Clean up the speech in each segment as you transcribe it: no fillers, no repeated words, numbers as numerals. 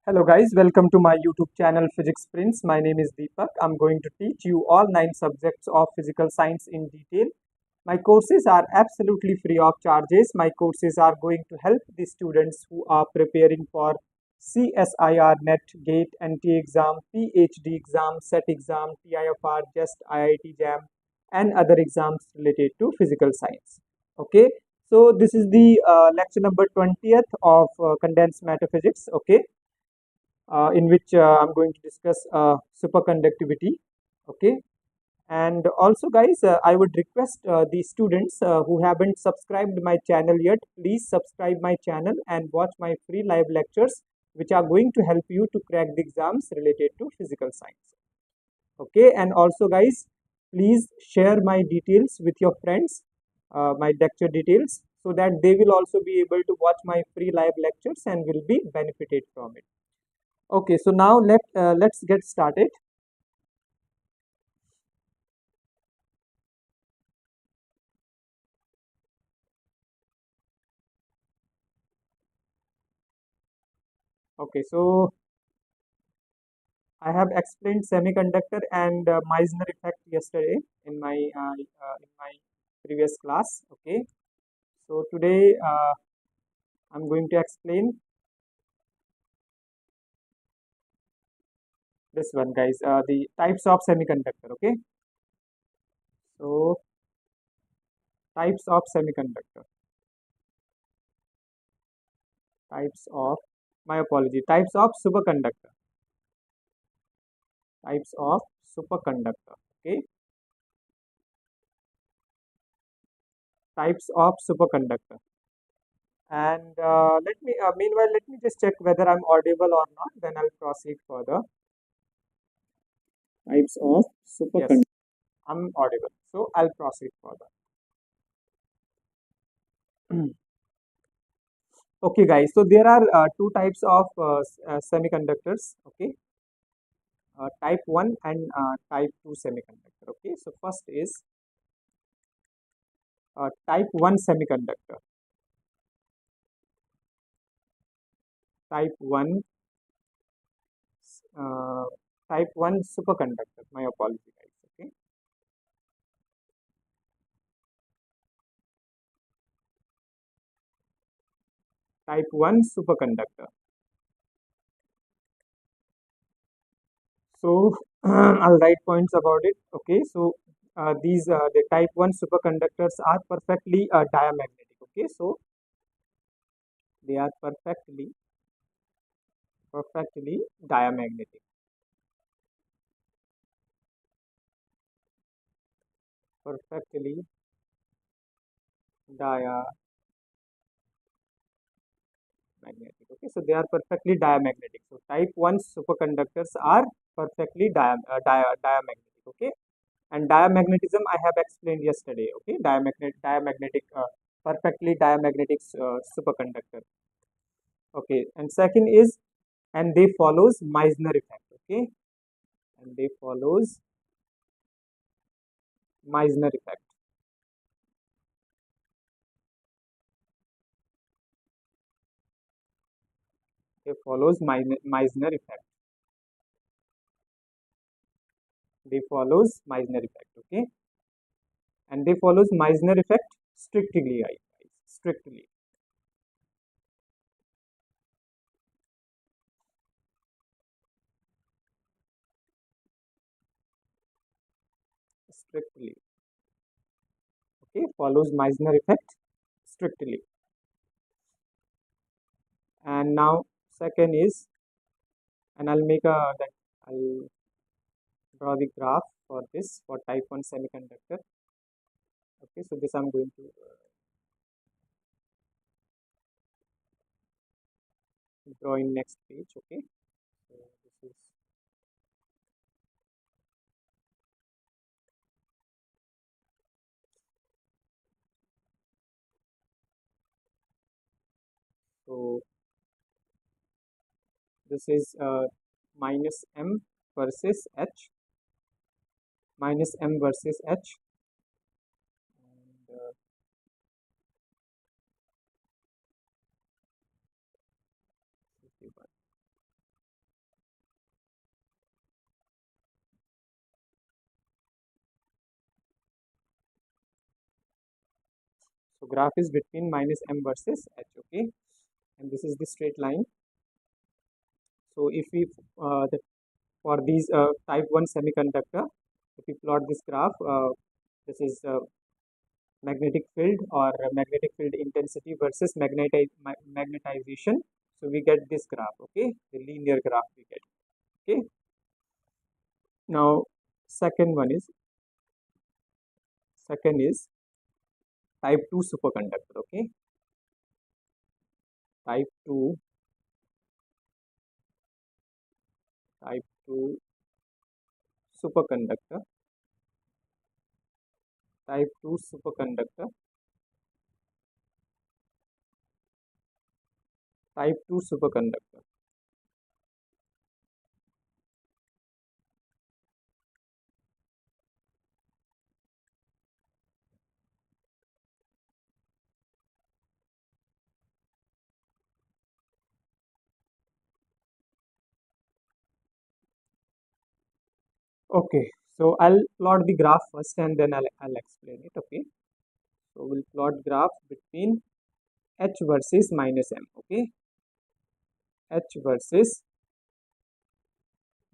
Hello guys, welcome to my YouTube channel Physics Prince. My name is Deepak. I'm going to teach you all 9 subjects of physical science in detail. My courses are absolutely free of charges. My courses are going to help the students who are preparing for CSIR, NET, GATE, NT exam, PhD exam, SET exam, TIFR, Jest, IIT-Jam and other exams related to physical science. Okay, so this is the lecture number 20th of condensed matter physics. Okay, in which I'm going to discuss superconductivity. Okay, and also guys, I would request the students who haven't subscribed my channel yet, please subscribe my channel and watch my free live lectures which are going to help you to crack the exams related to physical science. Okay, and also guys, please share my details with your friends, my lecture details, so that they will also be able to watch my free live lectures and will be benefited from it. Okay, so now let's get started. Okay, so I have explained semiconductor and Meissner effect yesterday in my previous class. Okay, so today I'm going to explain this one, guys. The types of semiconductor. Okay, so types of semiconductor. Types of My apology. Types of superconductor. Types of superconductor. Okay, types of superconductor. And meanwhile, let me just check whether I'm audible or not. Then I'll proceed further. Types of superconductor. Yes, I'm audible. So I'll proceed further. Okay, guys. So there are two types of semiconductors. Okay, type 1 and type 2 semiconductor. Okay, so first is type 1 semiconductor. Type 1 uh, type 1 superconductor. My apology, guys. Okay. Type 1 superconductor. So I'll write points about it. Okay, so these the type 1 superconductors are perfectly diamagnetic. Okay, so they are perfectly diamagnetic. Perfectly diamagnetic. Okay, so they are perfectly diamagnetic. So type 1 superconductors are perfectly diamagnetic. Okay, and diamagnetism I have explained yesterday. Okay, diamagnetic perfectly diamagnetic superconductor. Okay, and second is, and they follows Meissner effect. Okay, and they follows Meissner effect. They follows Meissner effect. They follows Meissner effect. Okay, and they follows Meissner effect strictly. Strictly. Strictly. Okay, follows Meissner effect strictly. And now second is, and I'll make a that I'll draw the graph for this for type 1 semiconductor. Okay, so this I'm going to draw in next page. Okay, so this is so this is minus m versus h, minus m versus h, and So graph is between minus m versus h, okay, and this is the straight line. So if we for these type 1 semiconductor, if we plot this graph, this is magnetic field or magnetic field intensity versus magnetization. So we get this graph, okay, the linear graph we get, okay. Now second is type 2 superconductor, okay. Type 2 superconductor, type 2 superconductor, type 2 superconductor. Okay, so I'll plot the graph first and then I'll explain it, okay. So we'll plot graph between H versus minus M, okay. H versus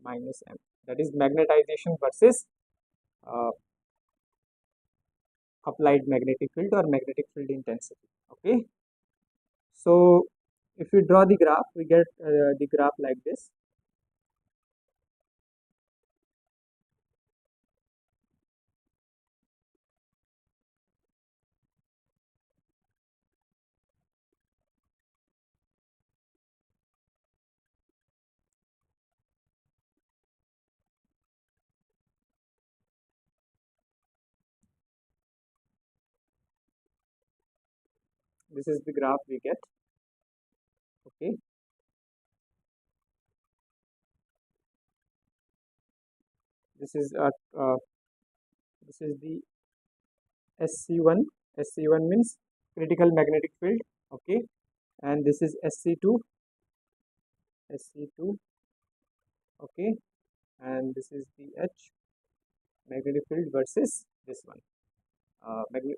minus M, that is magnetization versus uh, applied magnetic field or magnetic field intensity, okay. So if we draw the graph, we get the graph like this. This is the graph we get, okay. This is the SC1. SC1 means critical magnetic field, okay, and this is SC2, okay, and this is the H magnetic field versus this one,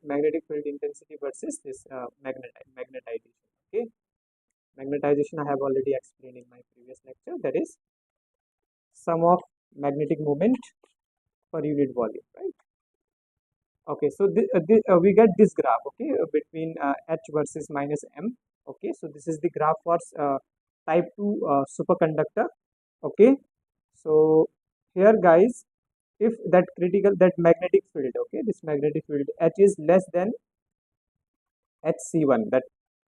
magnetic field intensity versus this magnetization, okay. Magnetization I have already explained in my previous lecture, that is sum of magnetic moment per unit volume, right? Okay, so we get this graph, okay, between H versus minus M, okay. So this is the graph for type 2 superconductor, okay. So here guys, if that magnetic field, okay, this magnetic field H is less than HC1, that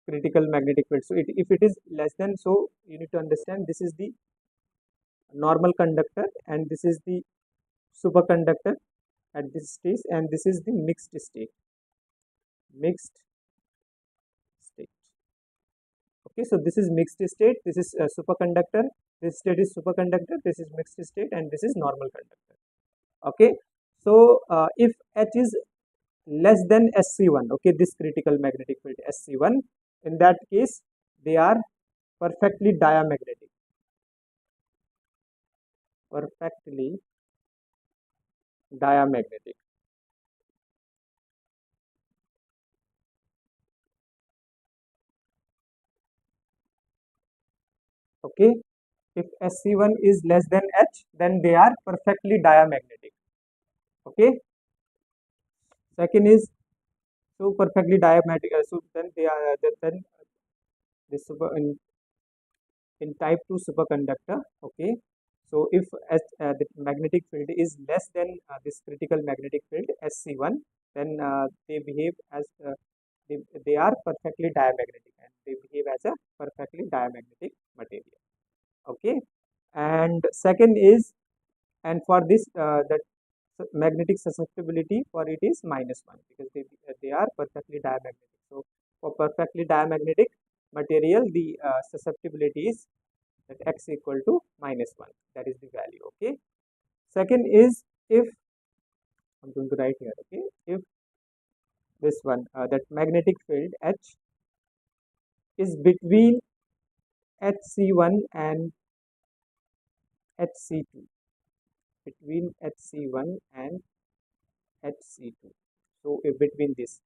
critical magnetic field. So if it is less than, so you need to understand this is the normal conductor and this is the superconductor at this stage, and this is the mixed state, okay. So this is mixed state, this is superconductor, this state is superconductor, this is mixed state, and this is normal conductor, okay. So if H is less than SC1, okay, this critical magnetic field SC1, in that case they are perfectly diamagnetic, perfectly diamagnetic, okay. If SC1 is less than H, then they are perfectly diamagnetic, okay. Second is, so perfectly diamagnetic, so then they are then this super in type 2 superconductor, okay. So if the magnetic field is less than this critical magnetic field SC1, then they behave as they are perfectly diamagnetic and they behave as a perfectly diamagnetic material, okay. And second is, and for this that magnetic susceptibility for it is -1, because they are perfectly diamagnetic. So for perfectly diamagnetic material, the susceptibility is that x equal to -1, that is the value, okay. Second is, if I'm going to write here, okay, if this one that magnetic field H is between HC1 and HC2, between HC1 and HC2, so if between this,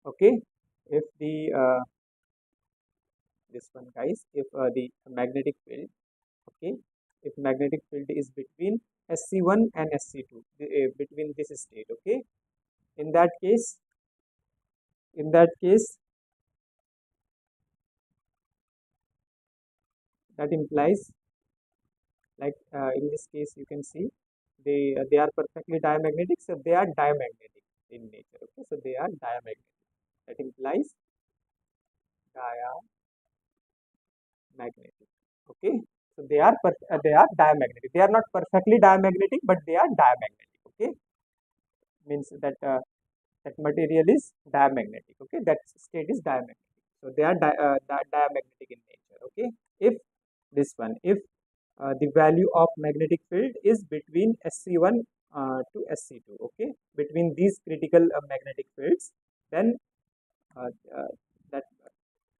okay. if the this one guys, if the magnetic field, okay, if magnetic field is between SC1 and SC2, between this state, okay, in that case, in that case, that implies, like in this case you can see they are perfectly diamagnetic, so they are diamagnetic in nature, okay, so they are diamagnetic. That implies diamagnetic, okay, so they are diamagnetic. They are not perfectly diamagnetic, but they are diamagnetic, okay, means that that material is diamagnetic, okay, that state is diamagnetic, so they are diamagnetic in nature, okay. If this one, if the value of magnetic field is between SC1 to SC2, okay, between these critical magnetic fields, then uh, uh, that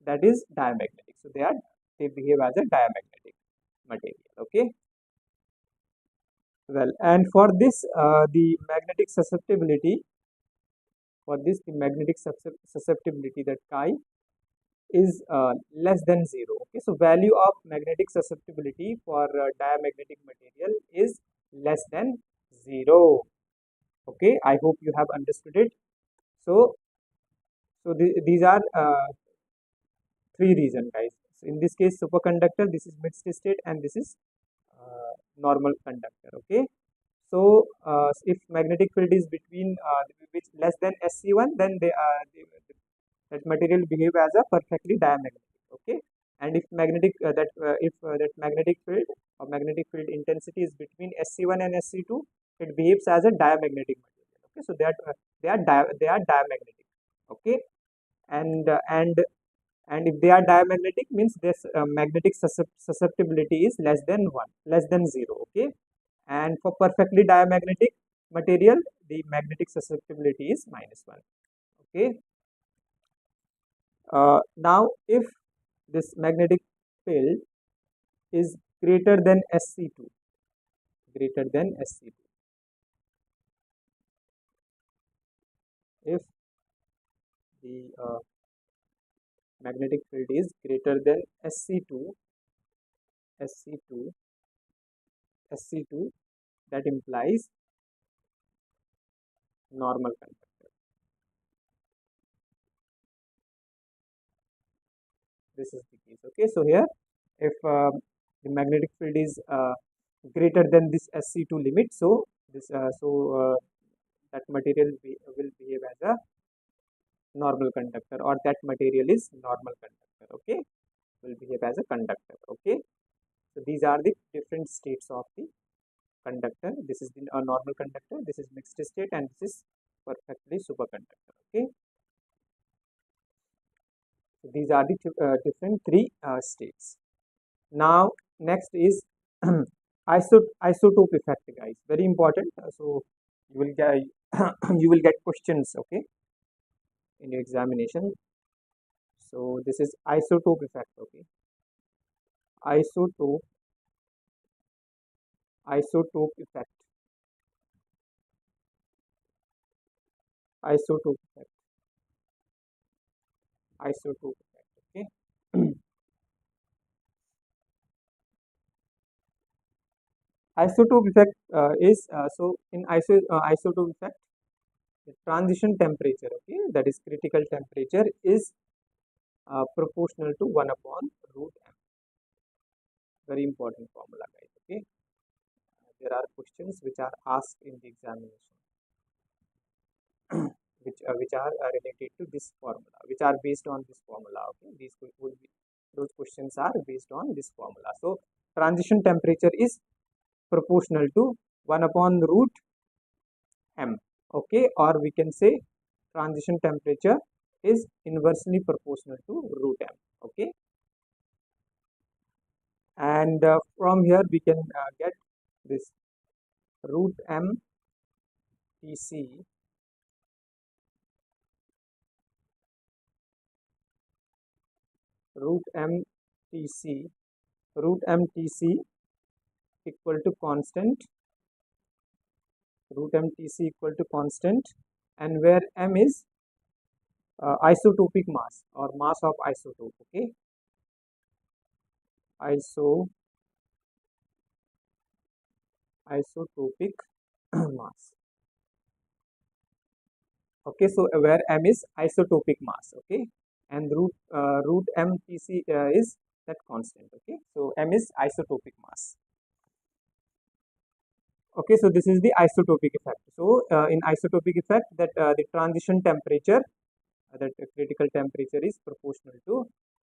that is diamagnetic, so they behave as a diamagnetic material, okay. Well, and for this the magnetic susceptibility, for this the magnetic susceptibility, that chi is less than 0, okay, so value of magnetic susceptibility for diamagnetic material is less than 0, okay. I hope you have understood it. So these are three reasons, guys. So in this case superconductor, this is mixed state, and this is normal conductor, okay. So if magnetic field is between which less than SC1, then that material behave as a perfectly diamagnetic, okay. And if magnetic if that magnetic field or magnetic field intensity is between SC1 and SC2, it behaves as a diamagnetic material, okay. So they are diamagnetic, okay. And if they are diamagnetic, means this magnetic susceptibility is less than 1, less than 0, okay. And for perfectly diamagnetic material, the magnetic susceptibility is -1, okay. Now if this magnetic field is greater than SC2, greater than SC2, if the magnetic field is greater than SC2, SC2, SC2, that implies normal conductor. This is the case, okay. So here, if the magnetic field is greater than this SC2 limit, so this that material will behave as a normal conductor, or that material is normal conductor, okay, will behave as a conductor, okay. So these are the different states of the conductor. This is the normal conductor, this is mixed state, and this is perfectly superconductor, okay. So these are the different three states. Now next is isotope effect, guys, very important. So you will get you will get questions, okay, in your examination. So this is isotope effect, okay. Isotope, isotope effect, isotope effect, isotope effect, okay. Isotope effect is so in isotope effect, the transition temperature, okay, that is critical temperature, is proportional to 1 upon root m. Very important formula, guys, okay. There are questions which are asked in the examination which are related to this formula, which are based on this formula, okay. These will be, those questions are based on this formula. So transition temperature is proportional to 1 upon root m, okay, or we can say transition temperature is inversely proportional to root m, okay. And from here we can get this root m Tc, root m Tc, root m Tc equal to constant, root m Tc equal to constant, and where m is isotopic mass or mass of isotope. Okay, isotopic mass. Okay, so where m is isotopic mass. Okay, and root m pc is that constant. Okay, so m is isotopic mass. Okay, so this is the isotopic effect. So in isotopic effect, that the transition temperature, that critical temperature is proportional to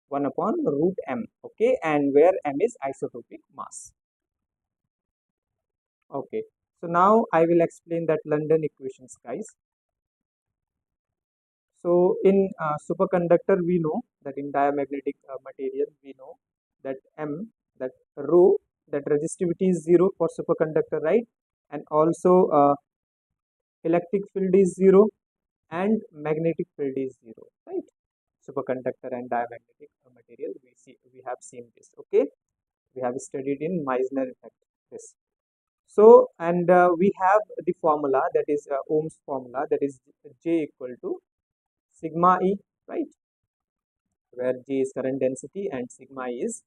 1 upon root m. Okay, and where m is isotopic mass. Okay, so now I will explain that London equations, guys. So in superconductor, we know that in diamagnetic material, we know that m, that rho, that resistivity is 0 for superconductor, right? And also electric field is 0 and magnetic field is 0, right? Superconductor and diamagnetic material, we have seen this. Okay, we have studied in Meissner effect this. So and we have the formula, that is Ohm's formula, that is J equal to sigma E, right? Where J is current density and sigma is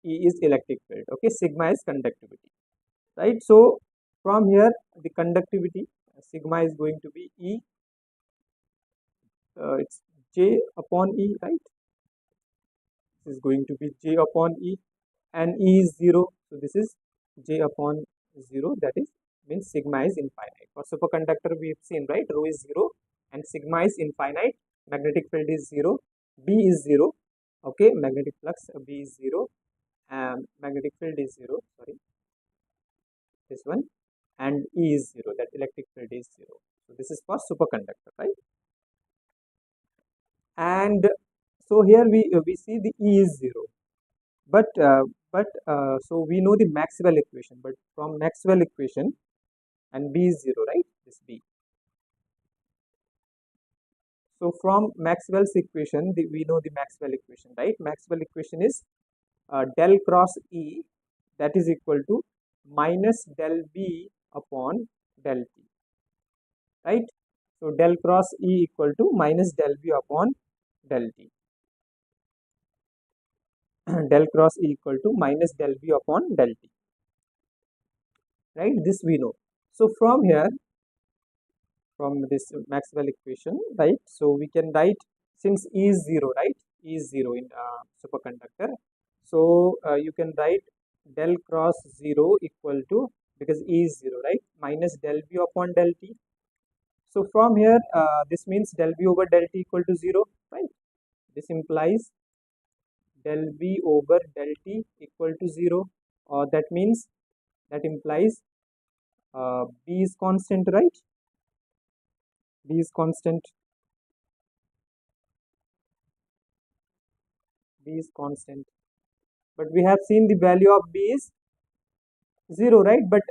E is electric field. Okay, sigma is conductivity, right? So from here the conductivity sigma is going to be E, it's J upon E, right? This is going to be J upon E, and E is 0, so this is J upon 0, that is means sigma is infinite. For superconductor we have seen, right, rho is 0 and sigma is infinite, magnetic field is 0, B is 0. Okay, magnetic flux B is 0 and magnetic field is 0, sorry, this one, and E is 0, that electric field is 0. So this is for superconductor, right? And so here we see the E is 0, but so we know the Maxwell equation, but from Maxwell equation, and B is 0, right, this B. So from Maxwell's equation, we know the Maxwell equation, right? Maxwell equation is del cross E, that is equal to minus del B upon del T, right? So del cross E equal to minus del B upon del T. Del cross E equal to minus del B upon del T, right? This we know. So from here, from this Maxwell equation, right? So we can write, since E is 0, right? E is 0 in superconductor. So you can write del cross 0 equal to, because E is 0, right? Minus del B upon del T. So from here, this means del B over del T equal to 0, right? This implies del B over del T equal to 0. That means, that implies B is constant, right? B is constant. B is constant. But we have seen the value of B is 0, right? But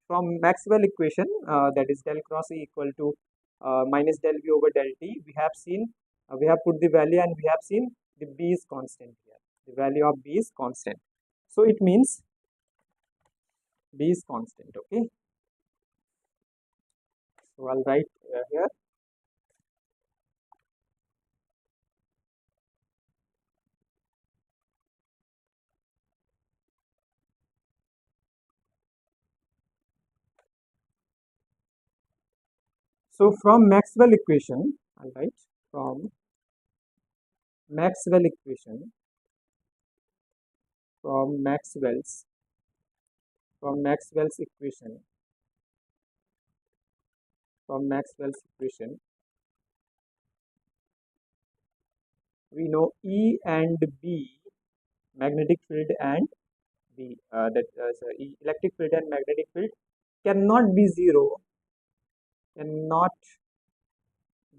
from Maxwell equation, that is del cross E equal to minus del B over del T, we have seen, we have put the value and we have seen the B is constant here. The value of B is constant. So it means B is constant, okay? So I'll write here. So from Maxwell equation, I'll write from Maxwell equation, from Maxwell's equation, from Maxwell's equation, we know E and B, magnetic field and B, electric field and magnetic field cannot be 0, cannot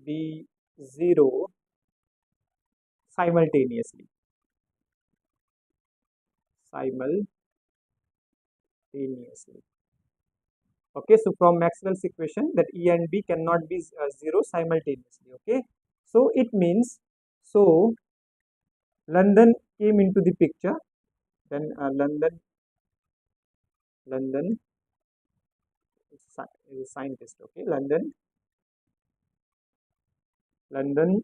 be 0 simultaneously. Okay, so from Maxwell's equation, that E and B cannot be 0 simultaneously. Okay, so it means, so London came into the picture, then London is a scientist. Okay, London London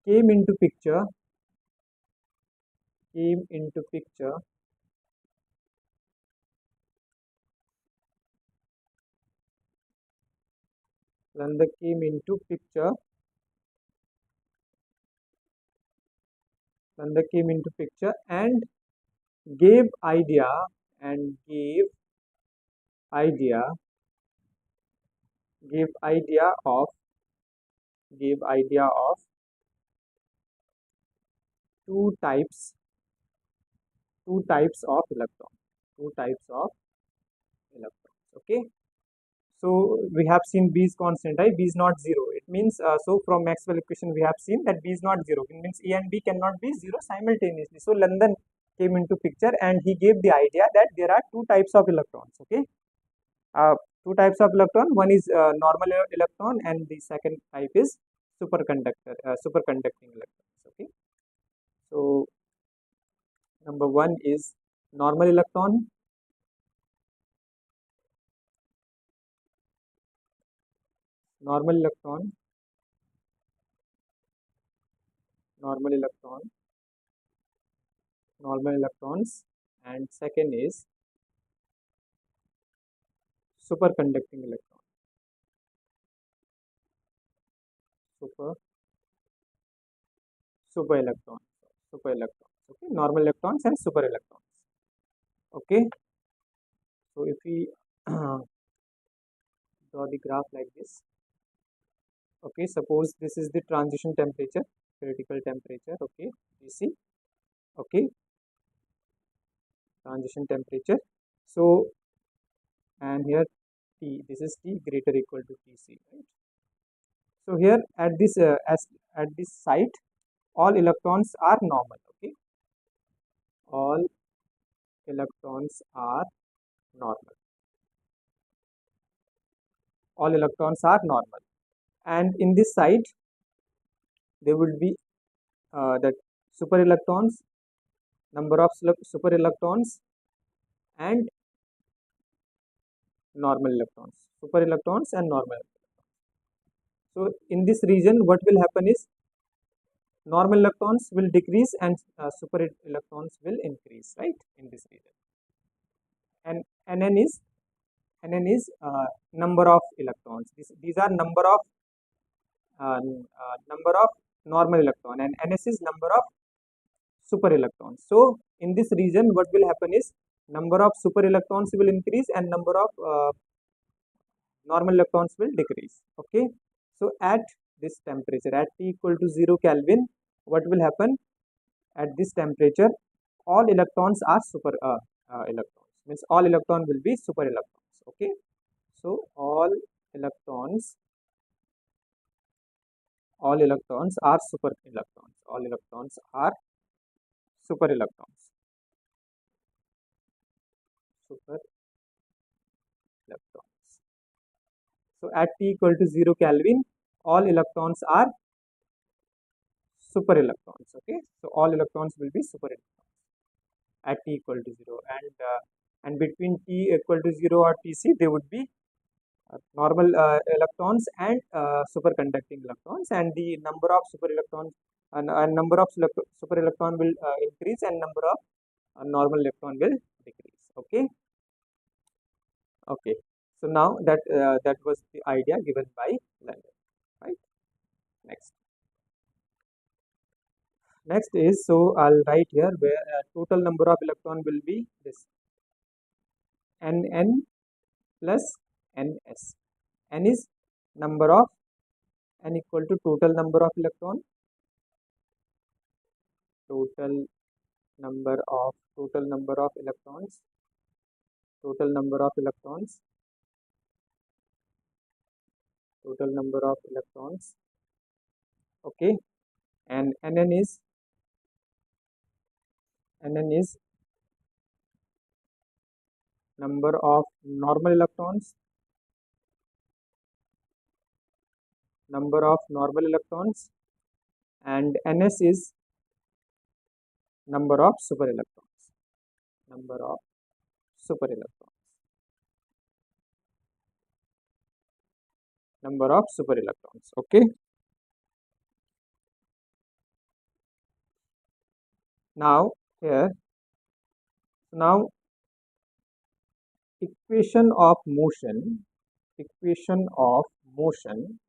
came into picture, came into picture London came into picture London came into picture and gave idea and idea gave idea of gave idea of two types of electrons, two types of electrons. Okay, so we have seen B is constant, right? B is not zero. It means so from Maxwell equation we have seen that B is not zero. It means A and B cannot be zero simultaneously. So London came into picture and he gave the idea that there are two types of electrons. Okay, uh, two types of electron. One is normal electron and the second type is superconducting electrons. Okay, so number one is normal electron, normal electron, normal electron, normal electrons, and second is superconducting electron, super super electron, super electrons. Okay, normal electrons and super electrons. Okay, so if we draw the graph like this. Okay, suppose this is the transition temperature, critical temperature. Okay, you see. Okay, transition temperature. So and here T, this is T greater equal to Tc, right? So here at this at this site, all electrons are normal. Okay, all electrons are normal. All electrons are normal, and in this site there will be that super electrons, number of super electrons, and normal electrons, super electrons and normal. So in this region, what will happen is normal electrons will decrease and super electrons will increase, right? In this region, and Nn is number of electrons. These are number of normal electron, and Ns is number of super electrons. So in this region, what will happen is number of super electrons will increase and number of normal electrons will decrease. Okay, so at this temperature, at T equal to 0 Kelvin, what will happen at this temperature? All electrons are super electrons. Means all electron will be super electrons. Okay, so all electrons are super electrons. All electrons are super electrons. Super electrons. So at T equal to 0 Kelvin, all electrons are super electrons. Okay, so all electrons will be super electrons at T equal to 0, and between T equal to 0 or Tc they would be normal electrons and superconducting electrons, and the number of super electrons and number of super electron will increase and number of normal electron will decrease. Okay, okay, so now that was the idea given by London, right? Next is, so I'll write here where total number of electron will be this Nn plus Ns. N is number of N equal to total number of electron, total number of electrons, total number of electrons, total number of electrons. Okay, and Nn is number of normal electrons, and Ns is number of super electrons, number of super electrons, number of super electrons. Okay, Now here, now equation of motion, equation of motion,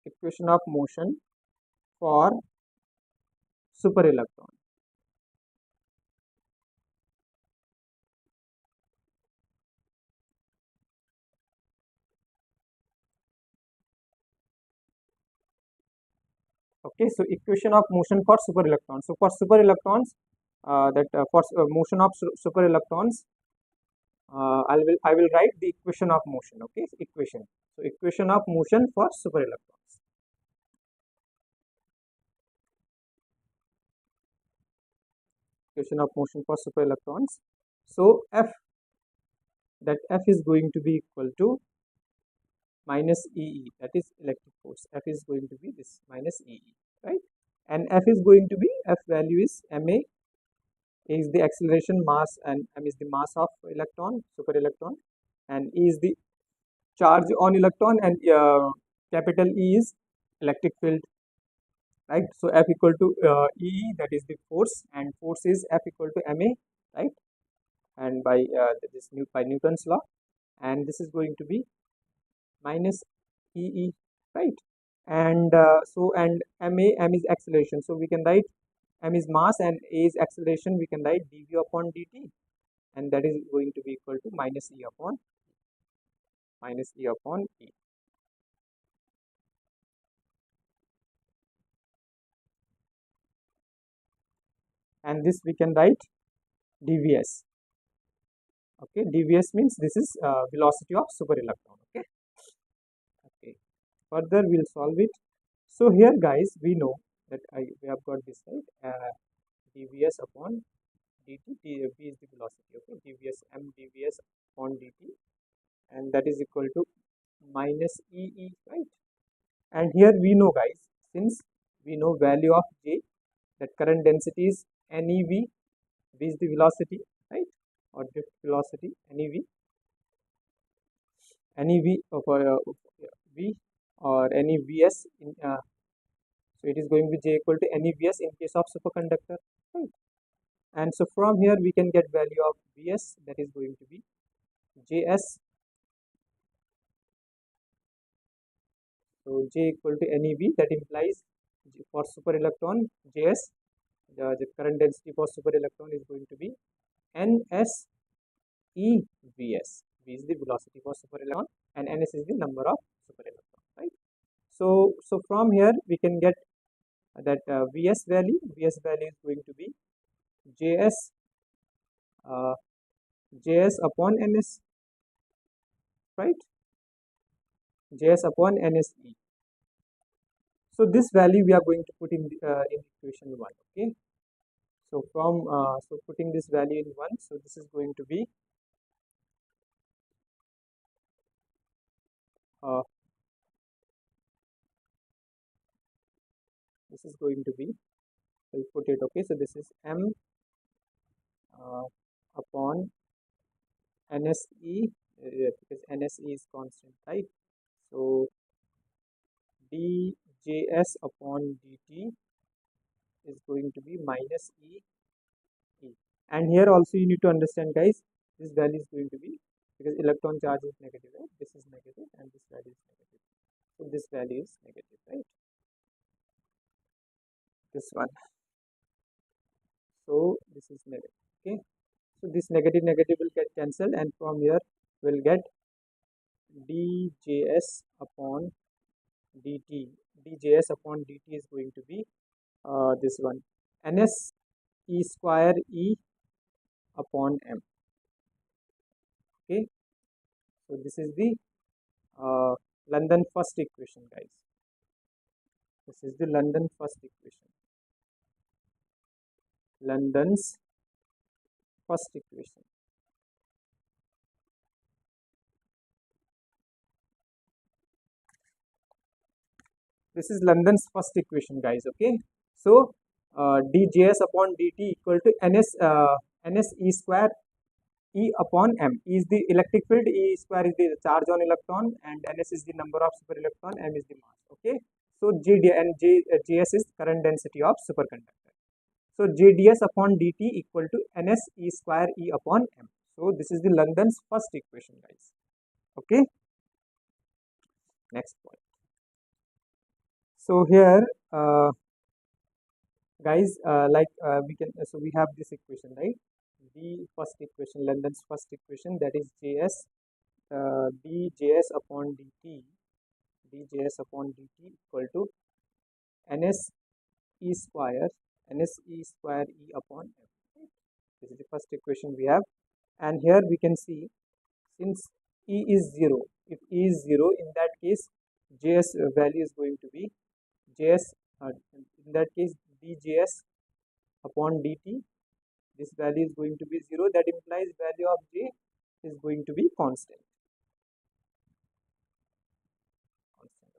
equation of motion for superelectron. Okay, so equation of motion for superelectrons. So for superelectrons, motion of superelectrons, I will write the equation of motion. Okay, so equation. So equation of motion for superelectrons. Equation of motion for superelectrons. So F, that F is going to be equal to minus EE, that is electric force. F is going to be this minus EE, right? And F is going to be, F value is MA, is the acceleration, mass, and M is the mass of electron, superelectron, and E is the charge on electron, and capital E is electric field, right? So F equal to E, that is the force, and force is F equal to MA, right? And by by Newton's law, and this is going to be minus EE, right? And and M is acceleration, so we can write M is mass and A is acceleration, we can write dV upon dt, and that is going to be equal to minus E upon E. And this we can write dvs. Okay, dvs means this is velocity of superelectron. Okay, okay, further we'll solve it. So here guys, we know that we have got this, right? Dvs upon dt, v is the velocity. Okay, dvs, m dvs upon dt, and that is equal to minus EE, right? And here we know guys, since we know value of J, that current density is NEV, V is the velocity, right? Or drift velocity, NEV of V, or NEVS in, so it is going to be J equal to NEVS in case of superconductor, right? And so from here we can get value of Vs, that is going to be Js. So J equal to NEV, that implies for superelectron Js, the current density for superelectron is going to be NS EVS. V is the velocity for superelectron and NS is the number of superelectron, right? So from here we can get that Vs value is going to be Js Js upon Ns, right? Js upon NSE. So this value we are going to put in equation 1. Okay. So from so putting this value in 1, so this is going to be this is going to be, we'll put it, okay, so this is M upon NSE, because NSE is constant, right? So dJs upon dt is going to be minus E. And here also you need to understand guys, this value is going to be, because electron charge is negative, right? This is negative and this value is negative, so this value is negative, right? This one, so this is negative. Okay, so this negative will get cancelled, and from here we'll get djs upon dt. Djs upon dt is going to be this one, ns e square e upon m. Okay, so this is the London first equation, guys. This is the London first equation, London's first equation. This is London's first equation, guys. Okay, so djs upon dt equal to ns e square E upon m. E is the electric field, E square is the charge on electron, and Ns is the number of superelectron, m is the mass. Okay, so Js is current density of superconductor. So JDS upon dt equal to ns e square e upon m. So this is the Langdon's first equation, guys. Okay. Next point. So here, guys, we can, so we have this equation, right? The first equation, Langdon's first equation, that is Js djs upon dt, djs upon dt equal to ns e square e upon m. This is the first equation we have, and here we can see, since e is 0, if e is 0, in that case js value is going to be js, in that case djs upon dt, this value is going to be 0. That implies value of j is going to be constant.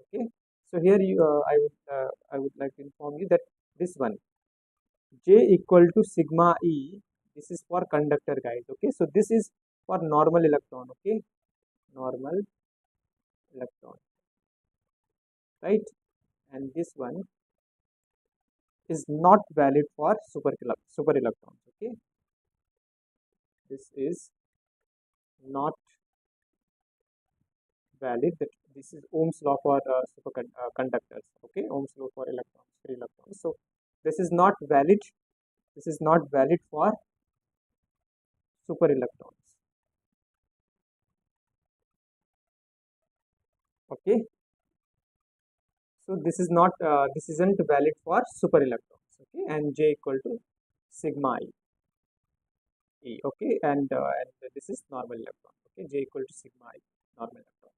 Okay. So here I would like to inform you that this one, j equal to sigma e, this is for conductor, guys. Okay, so this is for normal electron. Okay, normal electron, right? And this one is not valid for super electrons. Okay, this is not valid. That this is Ohm's law for conductors. Okay, Ohm's law for electrons, free electrons. So this is not valid. This is not valid for super electrons. Okay, so this is not this isn't valid for super electrons. Okay, and j equal to sigma e. Okay, and this is normal electron. Okay, j equal to sigma e, normal electron.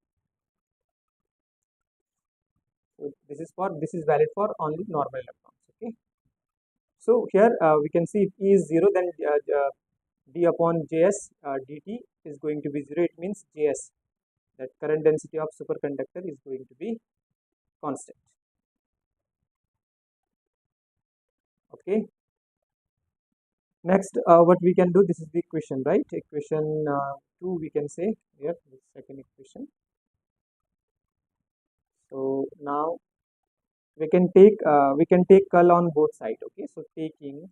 So this is valid for only normal electrons. Okay, so here we can see if e is 0, then d upon js dt is going to be 0. It means js, that current density of superconductor, is going to be constant. Okay, next what we can do, this is the equation, right? Equation 2, we can say here, the second equation. So now we can take curl on both sides. Okay, so taking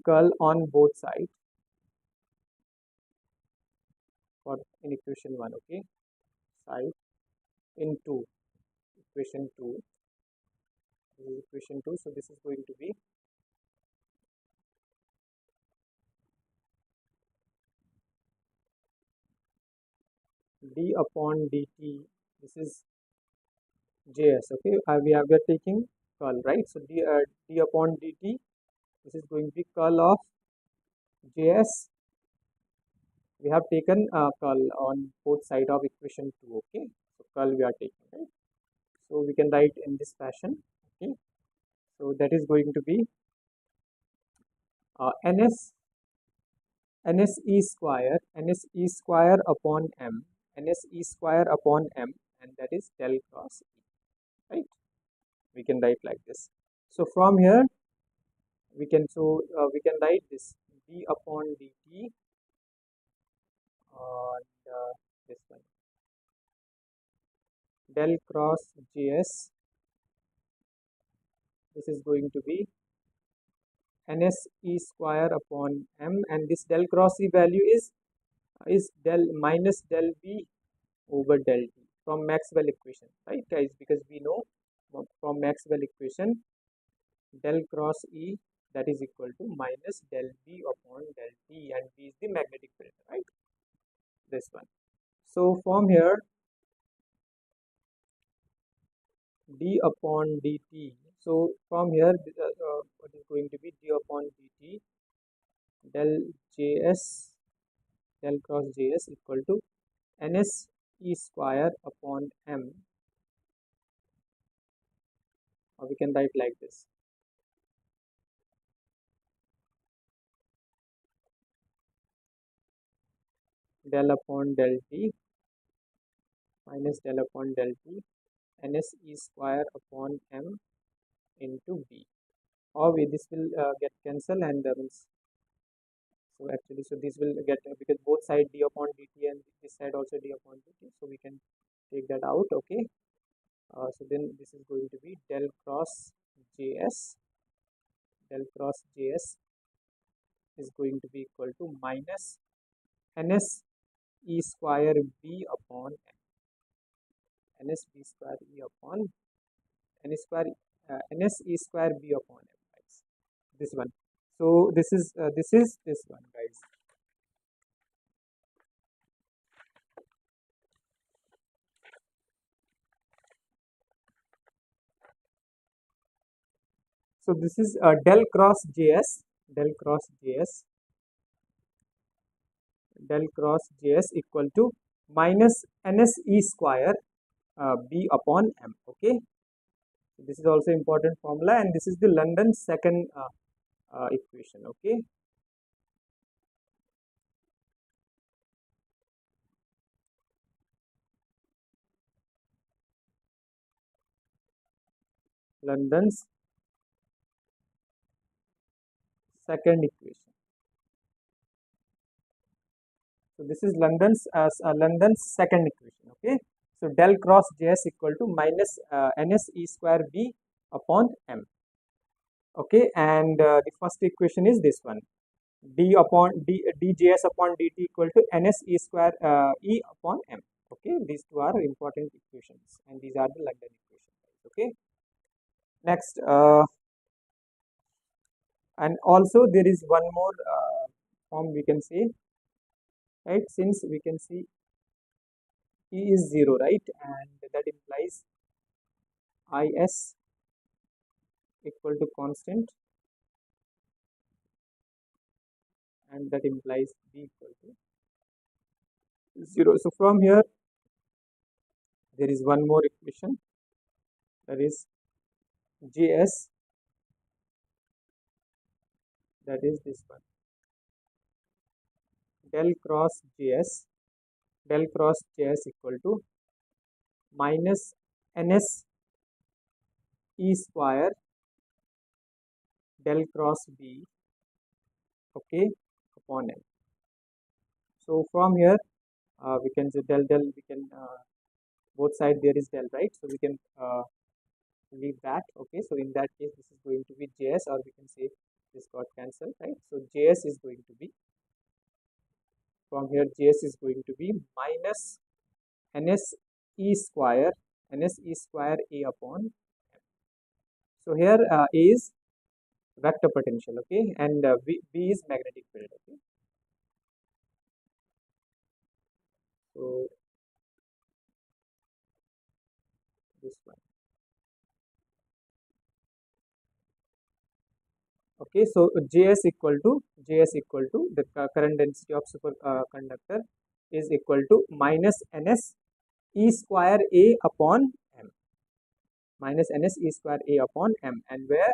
curl on both sides for in equation 1. Okay, side into equation 2. This is equation 2. So this is going to be d upon dt. This is js. Okay, we are taking curl, right? So d upon dt, this is going to be curl of js. We have taken curl on both side of equation 2. Okay, so curl we are taking, right? So we can write in this fashion. Okay, so that is going to be ns e square upon m, and that is del cross e, right? We can write like this. So from here we can write this d upon dt, and this one del cross js. This is going to be ns e square upon m, and this del cross e value is del minus del v over del t from Maxwell equation, right, guys? Because we know from Maxwell equation, del cross e, that is equal to minus del v upon del t, and v is the magnetic field, right? This one. So from here, d upon dt. So from here, what is going to be d upon dt, del js, del cross js equal to ns e square upon m, or we can write like this, del upon del t minus del upon del t, ns e square upon m into b. Or this will get cancelled, and so actually, so this will get, because both side d upon dt and this side also d upon dt, so we can take that out. Okay, So then this is going to be del cross Js. Del cross Js is going to be equal to minus ns e square b upon ns b square e upon n square ns e square b upon m, guys. This one. So this is this one, guys. So this is del cross Js, del cross Js, del cross Js equal to minus ns e square b upon m. Okay. This is also important formula, and this is the London second equation. Okay. London's second equation. So this is London's second equation. Okay. So del cross Js equal to minus ns e square b upon m. Okay, and the first equation is this one: d upon djs upon dt equal to ns e square e upon m. Okay, these two are important equations, and these are the London equations. Okay, next, and also there is one more form we can say, right? Since we can see e is 0, right, and that implies is equal to constant, and that implies b equal to 0. So from here there is one more equation, that is Js, that is this one, del cross Js equal to minus ns e square del cross b, okay, upon n. So from here we can say del, we can both side there is del, right? So we can leave that. Okay, so in that case this is going to be Js, or we can say this got cancelled, right? So Js is going to be, from here Js is going to be minus ns e square a upon m. So here A is vector potential, okay, and B is magnetic field. Okay, so this one. Okay, so Js equal to the current density of superconductor is equal to minus ns e square a upon m, minus ns e square a upon m, and where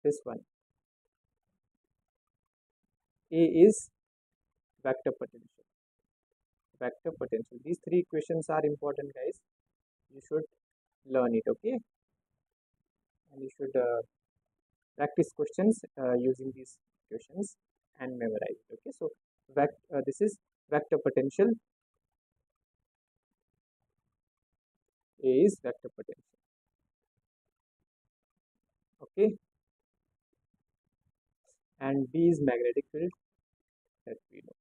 this one A is vector potential. Vector potential. These three equations are important, guys. You should learn it. Okay, and you should practice questions using these equations and memorize it. Okay, so this is vector potential. A is vector potential. Okay, and B is magnetic field, that we know.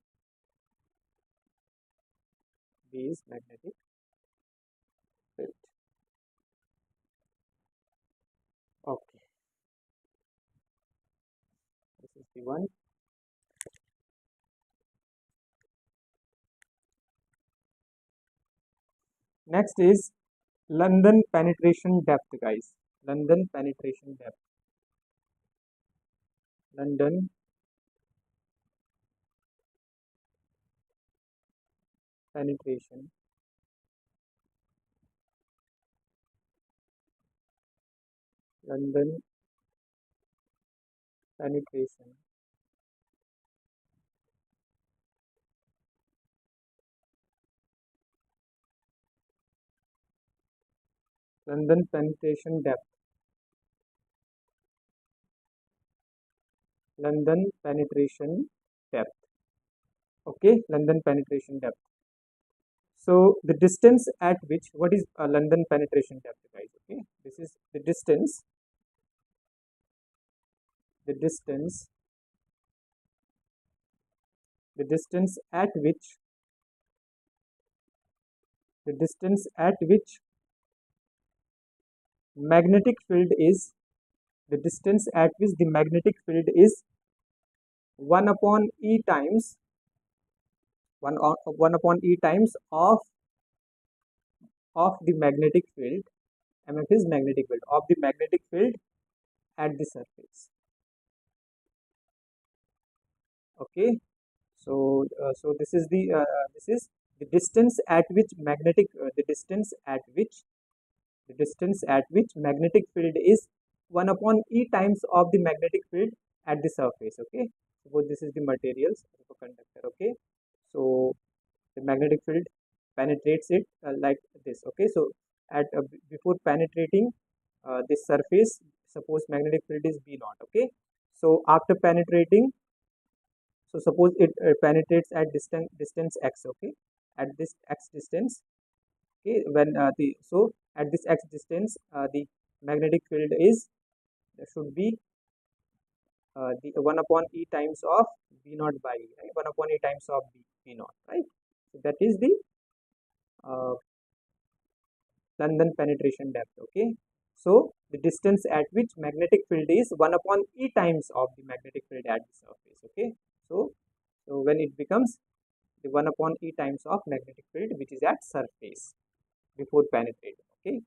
B is magnetic field. Okay, this is the one. Next is London penetration depth, guys. London penetration depth. London penetration London penetration London penetration depth. London penetration depth. Okay, London penetration depth. So the distance at which, what is London penetration depth, guys? Okay, this is the distance the distance the distance at which the distance at which magnetic field is the distance at which the magnetic field is 1 upon e times 1 upon e times of the magnetic field. MF is magnetic field, of the magnetic field at the surface. Okay, so this is the distance at which the distance at which magnetic field is 1 upon e times of the magnetic field at the surface. Okay, suppose this is the materials of a conductor. Okay, so the magnetic field penetrates it like this. Okay, so at before penetrating this surface, suppose magnetic field is b naught. Okay, so after penetrating, so suppose it penetrates at distance x. Okay, at this x distance. Okay, when at this x distance, the magnetic field is should be the 1 upon e times of b naught by e, right? 1 upon e times of b naught, right? So that is the uh, London penetration depth. Okay, so the distance at which magnetic field is 1 upon e times of the magnetic field at the surface. Okay, so when it becomes the 1 upon e times of magnetic field which is at surface before penetrating. Okay,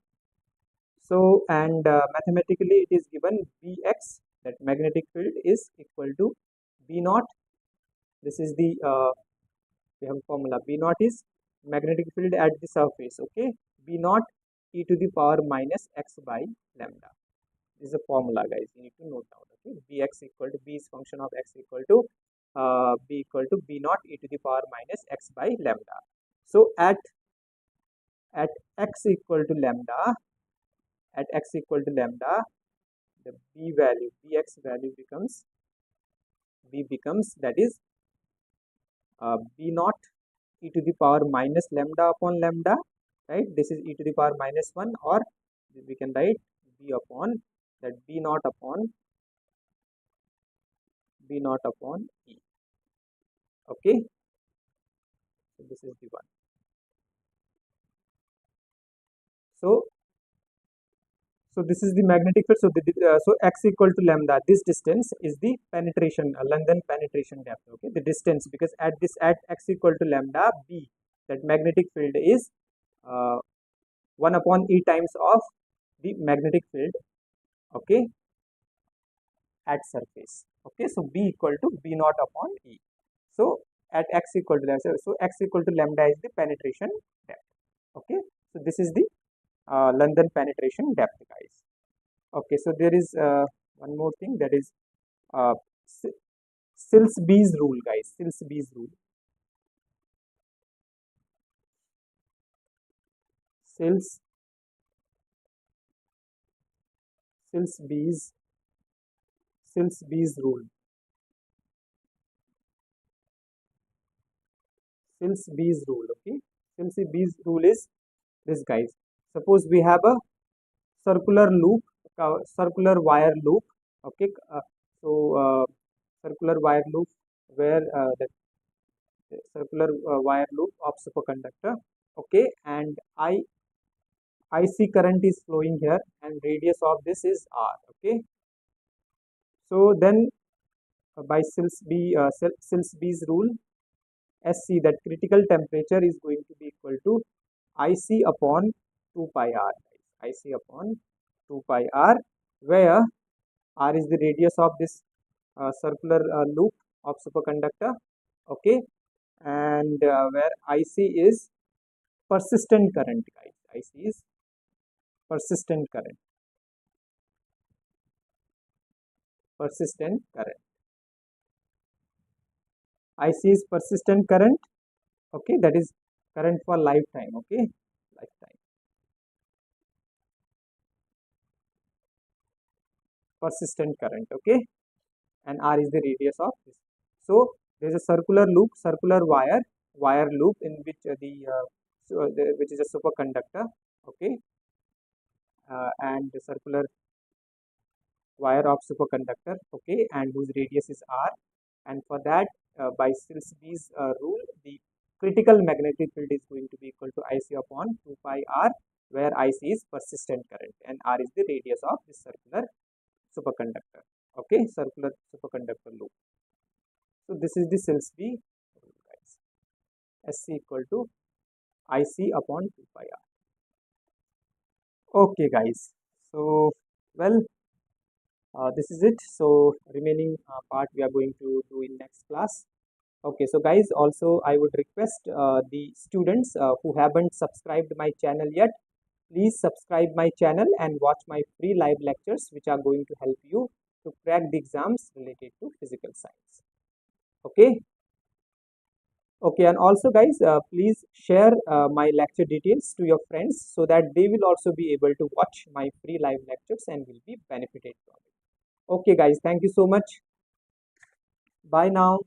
so and mathematically it is given Bx, that magnetic field is equal to b naught. This is the we have formula. B naught is magnetic field at the surface. Okay, b naught e to the power minus x by lambda. This is a formula, guys. You need to note down. Okay, bx equal to b is function of x equal to b naught e to the power minus x by lambda. So at x equal to lambda, the bx value becomes that is b naught e to the power minus lambda upon lambda, right? This is e to the power minus 1, or we can write b upon that b naught upon e. Okay, so this is the one. So this is the magnetic field. So x equal to lambda. This distance is the penetration, London penetration depth. Okay, the distance, because at x equal to lambda b, that magnetic field is 1 upon e times of the magnetic field. Okay, at surface. Okay, so b equal to b naught upon e. So at x equal to lambda. So x equal to lambda is the penetration depth. Okay, so this is the London penetration depth, guys. Okay, so there is one more thing, that is uh, Silsby's rule, guys. Silsby's rule. Silsby's rule. Silsby's rule. Okay, Silsby's rule is this, guys. Suppose we have a circular loop, circular wire loop. Okay, circular wire loop where the circular wire loop of superconductor. Okay, and IC current is flowing here, and radius of this is r. Okay, so then by Silsby's rule, SC, that critical temperature, is going to be equal to IC upon 2 pi r. IC upon 2 pi r, where r is the radius of this circular loop of superconductor. Okay, and where IC is persistent current, guys. IC is persistent current. IC is persistent current. Okay, that is current for lifetime. Okay, lifetime. Persistent current. Okay, and r is the radius of this. So there is a circular loop, circular wire loop, in which the which is a superconductor, okay, and the circular wire of superconductor, okay, and whose radius is r. And for that, by Silsby's rule, the critical magnetic field is going to be equal to IC upon 2 pi r, where IC is persistent current and r is the radius of this circular superconductor, okay, circular superconductor loop. So this is the Silsby rule, guys. SC equal to IC upon 2 pi r. Okay, guys. So, well, this is it. So remaining part we are going to do in next class. Okay, so guys, also I would request the students who haven't subscribed my channel yet, please subscribe my channel and watch my free live lectures which are going to help you to crack the exams related to physical science. Okay. Okay, and also guys, please share my lecture details to your friends so that they will also be able to watch my free live lectures and will be benefited from it. Okay guys, thank you so much. Bye now.